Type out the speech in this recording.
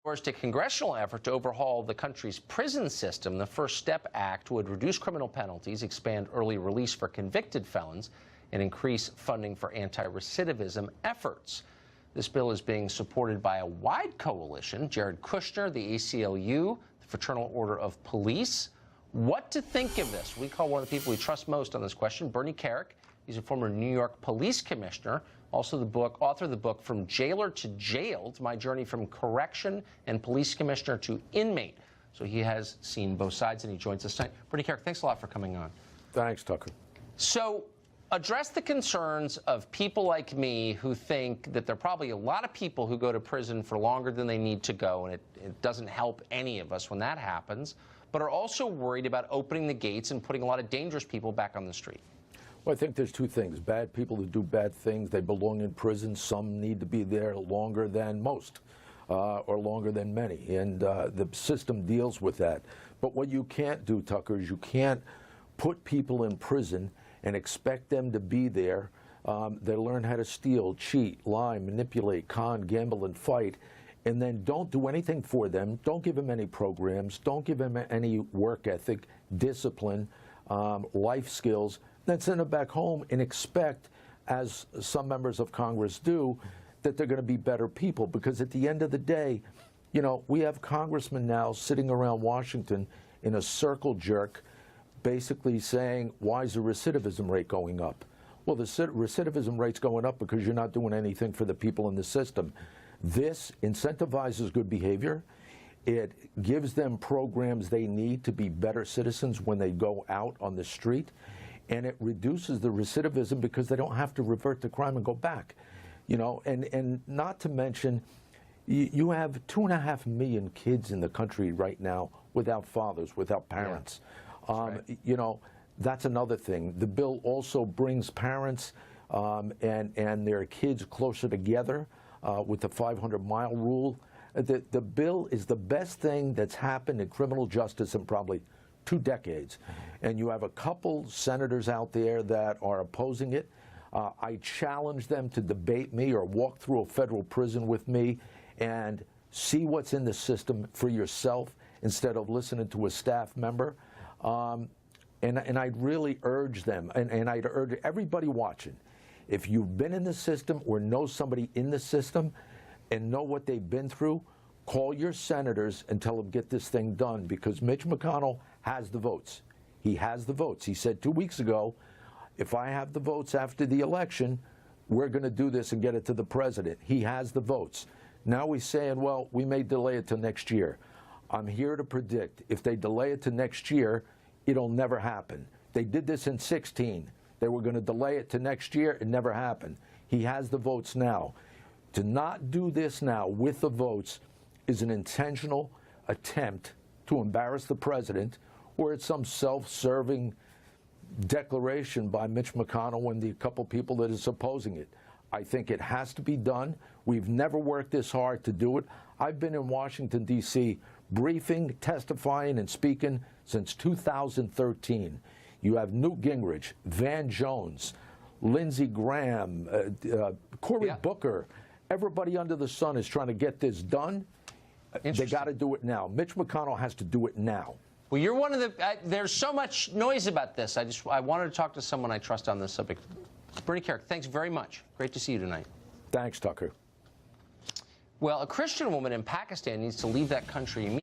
A congressional effort to overhaul the country's prison system. The First Step Act would reduce criminal penalties, expand early release for convicted felons, and increase funding for anti-recidivism efforts. This bill is being supported by a wide coalition. Jared Kushner, the ACLU, the Fraternal Order of Police. What to think of this? We call one of the people we trust most on this question, Bernie Kerik. He's a former New York police commissioner, also author of the book From Jailer to Jailed, My Journey from Correction and Police Commissioner to Inmate. So he has seen both sides, and he joins us tonight. Bernie Kerik, thanks a lot for coming on. Thanks, Tucker. So address the concerns of people like me who think that there are probably a lot of people who go to prison for longer than they need to go, and it doesn't help any of us when that happens, but are also worried about opening the gates and putting a lot of dangerous people back on the street. Well, I think there's two things. Bad people that do bad things, they belong in prison. Some need to be there longer than most, or longer than many. And the system deals with that. But what you can't do, Tucker, is you can't put people in prison and expect them to be there. They learn how to steal, cheat, lie, manipulate, con, gamble, and fight. And then don't do anything for them. Don't give them any programs. Don't give them any work ethic, discipline, life skills. Then send them back home and expect, as some members of Congress do, that they're going to be better people. Because at the end of the day, you know, we have congressmen now sitting around Washington in a circle jerk, basically saying, why is the recidivism rate going up? Well, the recidivism rate's going up because you're not doing anything for the people in the system. This incentivizes good behavior. It gives them programs they need to be better citizens when they go out on the street. And it reduces the recidivism because they don't have to revert to crime and go back. You know, and not to mention, you have 2.5 million kids in the country right now without fathers, without parents. Yeah, right. You know, that's another thing. The bill also brings parents and their kids closer together with the 500-mile rule. The bill is the best thing that's happened in criminal justice in probably 2 decades. And you have a couple senators out there that are opposing it. I challenge them to debate me or walk through a federal prison with me and see what's in the system for yourself instead of listening to a staff member. And I'd really urge them, and I'd urge everybody watching, if you've been in the system or know somebody in the system and know what they've been through, call your senators and tell them get this thing done, because Mitch McConnell has the votes. He has the votes. He said 2 weeks ago, if I have the votes after the election, we're going to do this and get it to the president. He has the votes. Now he's saying, well, we may delay it to next year. I'm here to predict if they delay it to next year, it'll never happen. They did this in 2016. They were going to delay it to next year. It never happened. He has the votes now. To not do this now with the votes is an intentional attempt to embarrass the president, or it's some self-serving declaration by Mitch McConnell and the couple people that is opposing it. I think it has to be done. We've never worked this hard to do it. I've been in Washington, D.C., briefing, testifying, and speaking since 2013. You have Newt Gingrich, Van Jones, Lindsey Graham, Cory Booker. Everybody under the sun is trying to get this done. They got to do it now. Mitch McConnell has to do it now. Well, you're one of the. There's so much noise about this. I wanted to talk to someone I trust on this subject. Bernie Kerik, thanks very much. Great to see you tonight. Thanks, Tucker. Well, a Christian woman in Pakistan needs to leave that country immediately.